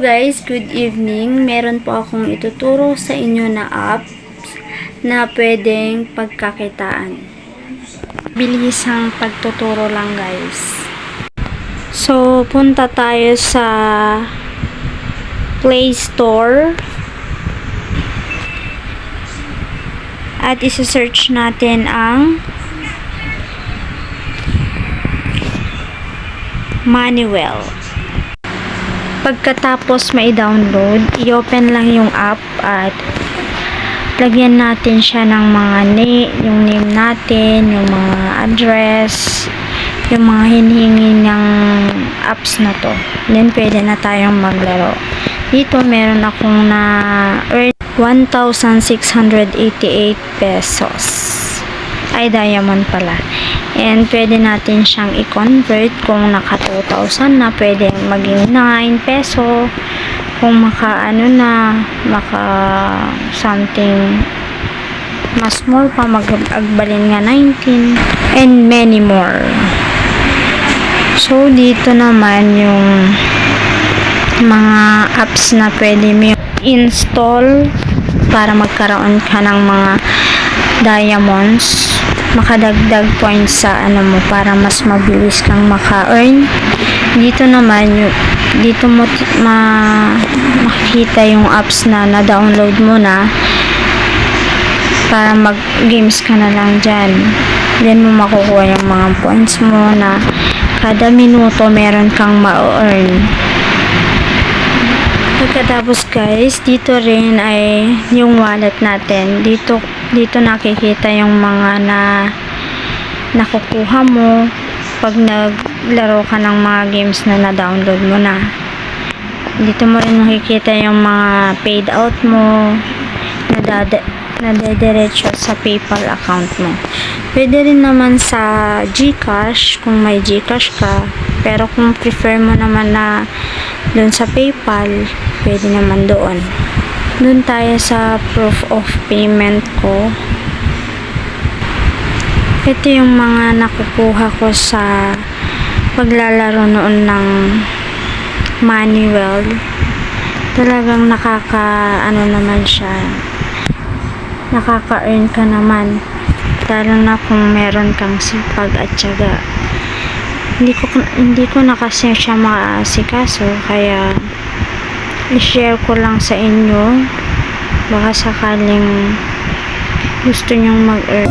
guys, good evening. Meron po akong ituturo sa inyo na apps na pwedeng pagkakitaan. Bilisang pagtuturo lang guys. So, punta tayo sa Play Store. At isa-search natin ang Moneywell. Pagkatapos mai-download, i-open lang yung app at lagyan natin siya ng mga yung name natin, yung mga address, yung mga hinihingi ng apps na to. Then, pwede na tayong maglaro. Dito, meron akong na earn 1,688 pesos. Ay, diamond pala. And pwede natin siyang i-convert kung naka 2,000 na, pwede maging 9 peso. Kung maka something mas more pa, mag-agbalin nga 19. And many more. So, dito naman yung mga apps na pwede mo install para magkaroon ka ng mga diamonds, makadagdag points sa mo para mas mabilis kang maka-earn. Dito naman dito mo makikita yung apps na na-download mo na para mag-games ka na lang dyan. Then mo makukuha yung mga points mo na kada minuto meron kang ma-earn. Pagkatapos guys, dito rin ay yung wallet natin. Dito nakikita yung mga nakukuha mo pag naglaro ka ng mga games na na-download mo na. Dito mo rin makikita yung mga paid out mo na dediretso sa PayPal account mo. Pwede rin naman sa GCash kung may GCash ka, pero kung prefer mo naman na doon sa PayPal, pwede naman doon. Doon tayo sa proof of payment ko. Ito yung mga nakukuha ko sa paglalaro noon ng Moneywell. Talagang naman siya. Nakaka-earn ka naman. Lalo na kung meron kang sipag at tiyaga. Hindi ko na kasi siya maasikaso, kaya i-share ko lang sa inyo, baka sakaling gusto nyong mag-earn.